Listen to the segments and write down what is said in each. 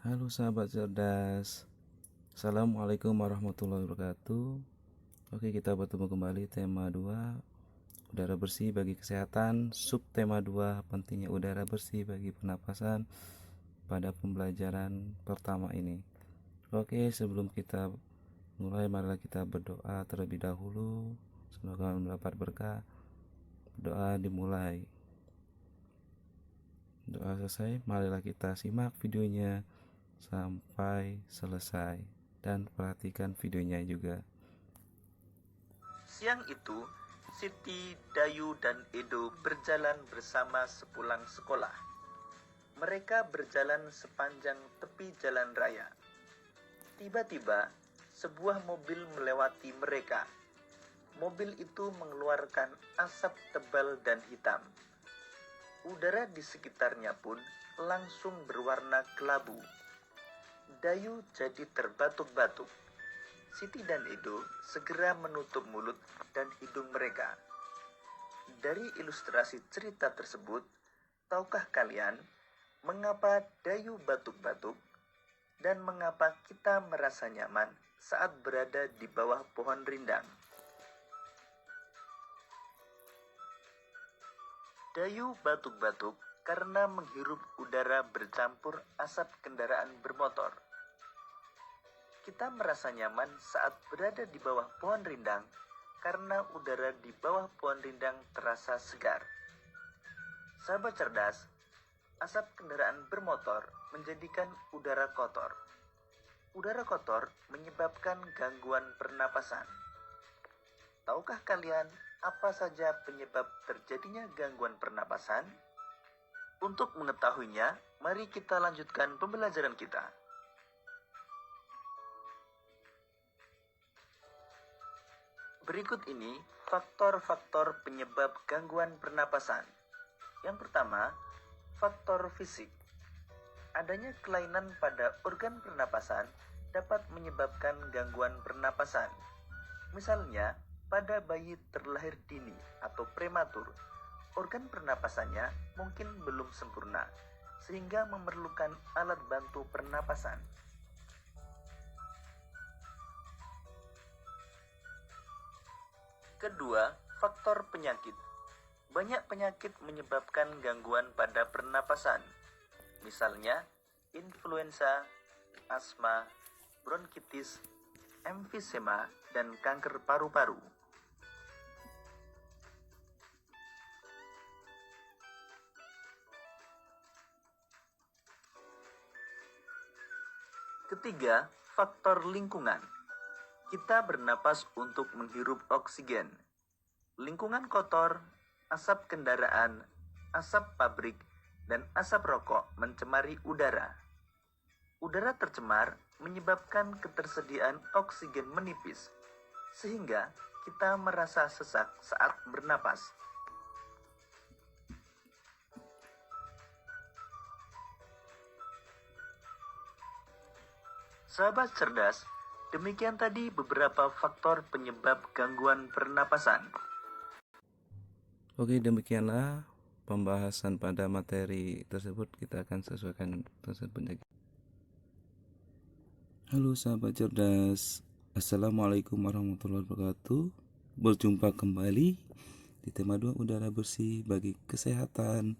Halo sahabat cerdas, Assalamualaikum warahmatullahi wabarakatuh. Oke, kita bertemu kembali tema 2, udara bersih bagi kesehatan. Subtema 2, pentingnya udara bersih bagi pernapasan pada pembelajaran pertama ini. Oke, sebelum kita mulai, marilah kita berdoa terlebih dahulu. Semoga mendapat berkah. Doa dimulai. Doa selesai, marilah kita simak videonya sampai selesai dan perhatikan videonya juga. Siang itu, Siti, Dayu, dan Edo berjalan bersama sepulang sekolah. Mereka berjalan sepanjang tepi jalan raya. Tiba-tiba, sebuah mobil melewati mereka. Mobil itu mengeluarkan asap tebal dan hitam. Udara di sekitarnya pun langsung berwarna kelabu. Dayu jadi terbatuk-batuk. Siti dan Edo segera menutup mulut dan hidung mereka. Dari ilustrasi cerita tersebut, tahukah kalian mengapa Dayu batuk-batuk dan mengapa kita merasa nyaman saat berada di bawah pohon rindang? Dayu batuk-batuk karena menghirup udara bercampur asap kendaraan bermotor. Kita merasa nyaman saat berada di bawah pohon rindang karena udara di bawah pohon rindang terasa segar. Sahabat cerdas, asap kendaraan bermotor menjadikan udara kotor. Udara kotor menyebabkan gangguan pernapasan. Tahukah kalian apa saja penyebab terjadinya gangguan pernapasan? Untuk mengetahuinya, mari kita lanjutkan pembelajaran kita. Berikut ini faktor-faktor penyebab gangguan pernapasan. Yang pertama, faktor fisik. Adanya kelainan pada organ pernapasan dapat menyebabkan gangguan pernapasan. Misalnya, pada bayi terlahir dini atau prematur, organ pernapasannya mungkin belum sempurna, sehingga memerlukan alat bantu pernapasan. Kedua, faktor penyakit. Banyak penyakit menyebabkan gangguan pada pernapasan. Misalnya, influenza, asma, bronkitis, emfisema, dan kanker paru-paru. Ketiga, faktor lingkungan. Kita bernapas untuk menghirup oksigen. Lingkungan kotor, asap kendaraan, asap pabrik, dan asap rokok mencemari udara. Udara tercemar menyebabkan ketersediaan oksigen menipis, sehingga kita merasa sesak saat bernapas. Sahabat cerdas, demikian tadi beberapa faktor penyebab gangguan pernapasan. Oke, demikianlah pembahasan pada materi tersebut. Kita akan sesuaikan tersebut. Halo sahabat cerdas, Assalamualaikum warahmatullahi wabarakatuh. Berjumpa kembali di tema 2, udara bersih bagi kesehatan.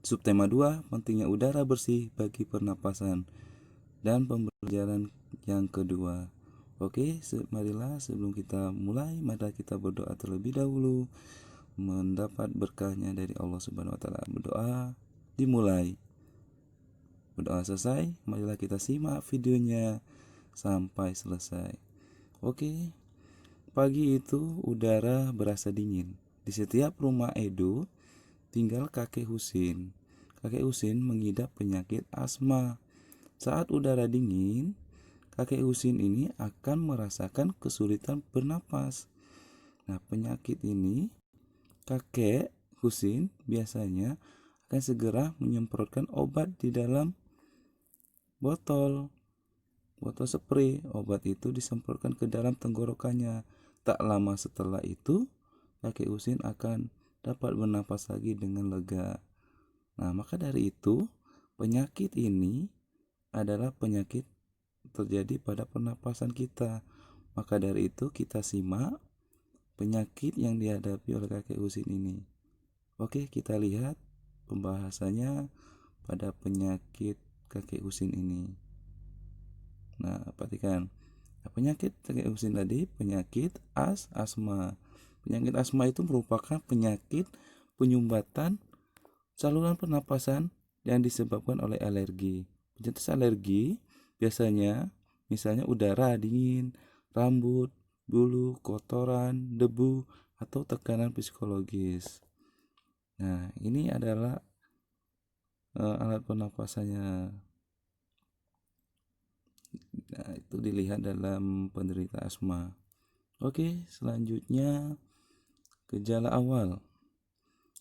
Subtema 2, pentingnya udara bersih bagi pernapasan, dan pembelajaran yang kedua. Oke, marilah sebelum kita mulai, mari kita berdoa terlebih dahulu, mendapat berkahnya dari Allah Subhanahu wa taala. Berdoa dimulai. Berdoa selesai, marilah kita simak videonya sampai selesai. Oke. Pagi itu udara berasa dingin. Di setiap rumah Edo tinggal kakek Husin. Kakek Husin mengidap penyakit asma. Saat udara dingin, kakek Husin ini akan merasakan kesulitan bernapas. Nah, penyakit ini kakek Husin biasanya akan segera menyemprotkan obat di dalam botol spray. Obat itu disemprotkan ke dalam tenggorokannya. Tak lama setelah itu, kakek Husin akan dapat bernapas lagi dengan lega. Nah, maka dari itu, penyakit ini adalah penyakit terjadi pada pernapasan kita. Maka dari itu kita simak penyakit yang dihadapi oleh kakek usin ini. Oke, kita lihat pembahasannya pada penyakit kakek usin ini. Nah, perhatikan. Penyakit kakek usin tadi penyakit asma. Penyakit asma itu merupakan penyakit penyumbatan saluran pernapasan yang disebabkan oleh alergi. Pencetus alergi biasanya misalnya udara dingin, rambut, bulu, kotoran, debu, atau tekanan psikologis. Nah, ini adalah alat pernapasannya. Nah, itu dilihat dalam penderita asma. Oke, selanjutnya gejala awal.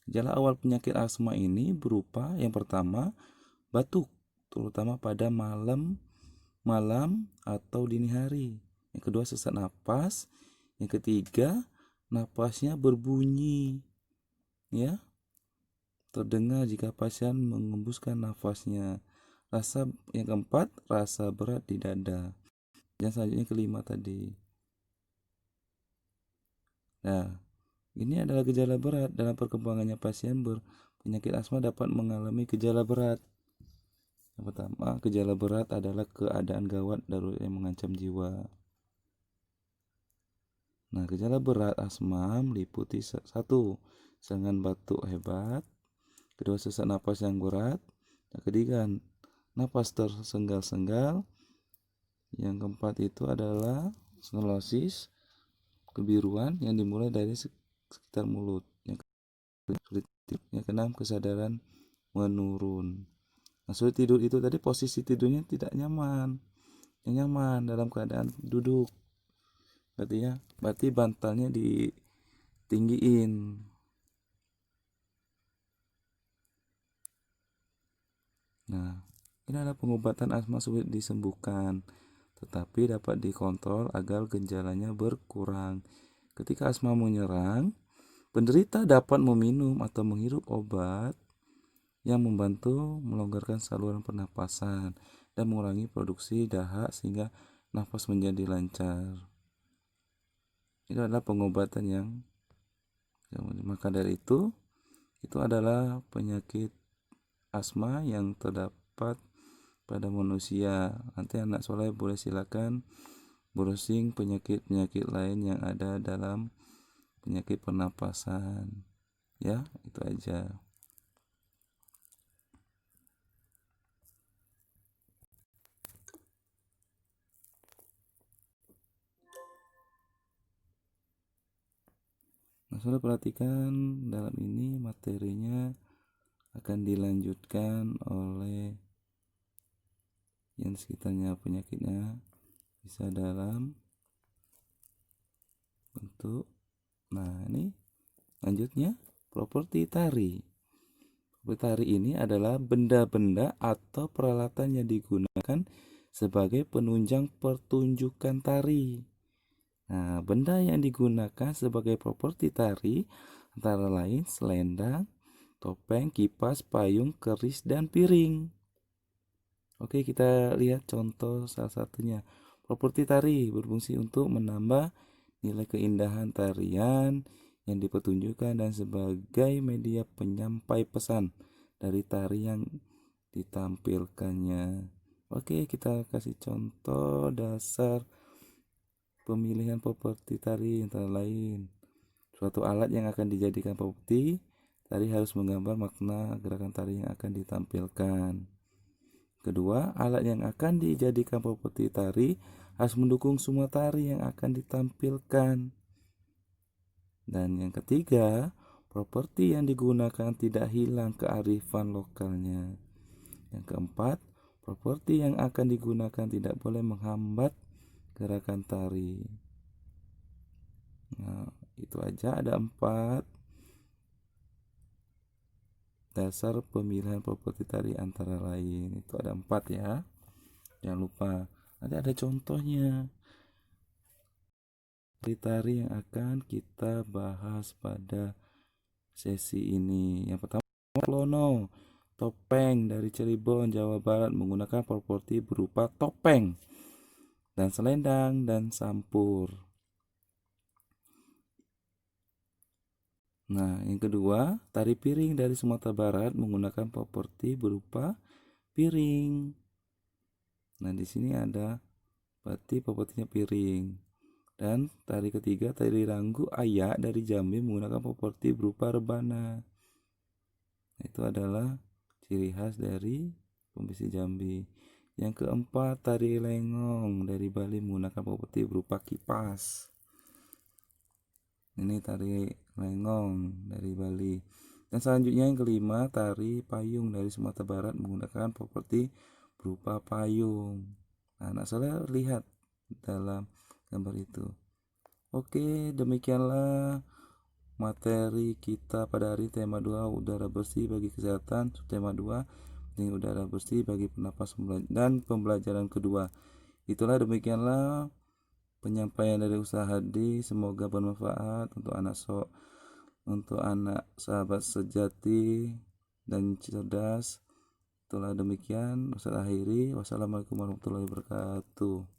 Gejala awal penyakit asma ini berupa yang pertama batuk, terutama pada malam atau dini hari. Yang kedua sesak napas. Yang ketiga napasnya berbunyi, ya, terdengar jika pasien mengembuskan nafasnya. Yang keempat rasa berat di dada. Yang selanjutnya kelima tadi. Nah, ini adalah gejala berat. Dalam perkembangannya pasien berpenyakit asma dapat mengalami gejala berat. Yang pertama, gejala berat adalah keadaan gawat darurat yang mengancam jiwa. Nah, gejala berat asma meliputi satu, serangan batuk hebat, kedua sesak napas yang berat, yang ketiga napas tersenggal-senggal, yang keempat itu adalah skoliosis, kebiruan yang dimulai dari sekitar mulut, yang keenam kesadaran menurun. Nah, sulit tidur itu tadi posisi tidurnya tidak nyaman, yang nyaman dalam keadaan duduk. Berarti bantalnya ditinggiin. Nah, ini adalah pengobatan asma sulit disembuhkan, tetapi dapat dikontrol agar gejalanya berkurang. Ketika asma menyerang, penderita dapat meminum atau menghirup obat yang membantu melonggarkan saluran pernapasan dan mengurangi produksi dahak sehingga nafas menjadi lancar. Itu adalah pengobatan yang maka dari itu adalah penyakit asma yang terdapat pada manusia. Nanti anak soleh boleh silakan browsing penyakit-penyakit lain yang ada dalam penyakit pernapasan. Ya, itu aja. Nah, sudah perhatikan dalam ini materinya akan dilanjutkan oleh yang sekitarnya penyakitnya bisa dalam bentuk. Nah, ini lanjutnya properti tari. Properti tari ini adalah benda-benda atau peralatan yang digunakan sebagai penunjang pertunjukan tari. Nah, benda yang digunakan sebagai properti tari antara lain selendang, topeng, kipas, payung, keris, dan piring. Oke, kita lihat contoh salah satunya. Properti tari berfungsi untuk menambah nilai keindahan tarian yang dipertunjukkan dan sebagai media penyampai pesan dari tari yang ditampilkannya. Oke, kita kasih contoh dasar pemilihan properti tari antara lain. Suatu alat yang akan dijadikan properti tari harus menggambar makna gerakan tari yang akan ditampilkan. Kedua, alat yang akan dijadikan properti tari harus mendukung semua tari yang akan ditampilkan. Dan yang ketiga, properti yang digunakan tidak hilang kearifan lokalnya. Yang keempat, properti yang akan digunakan tidak boleh menghambat gerakan tari. Nah, itu aja, ada 4 dasar pemilihan properti tari antara lain. Itu ada 4 ya. Jangan lupa. Nanti ada contohnya. Tari yang akan kita bahas pada sesi ini. Yang pertama, klono. topeng dari Cirebon, Jawa Barat menggunakan properti berupa topeng dan selendang dan sampur. Nah, yang kedua, tari piring dari Sumatera Barat menggunakan properti berupa piring. Nah, di sini ada berarti propertinya piring. Dan tari ketiga, tari ranggu ayak dari Jambi menggunakan properti berupa rebana. Itu adalah ciri khas dari provinsi Jambi. Yang keempat, tari lengong dari Bali menggunakan properti berupa kipas. Ini tari lengong dari Bali. Dan selanjutnya yang kelima, tari payung dari Sumatera Barat menggunakan properti berupa payung. Nah, anak saya lihat dalam gambar itu. Oke, demikianlah materi kita pada hari tema 2 udara bersih bagi kesehatan, tema 2 ini udara bersih bagi pernapasan dan pembelajaran kedua. Itulah demikianlah penyampaian dari Ustaz Hadi, semoga bermanfaat untuk anak sahabat sejati dan cerdas. Itulah demikian, Ustaz akhiri. Wassalamualaikum warahmatullahi wabarakatuh.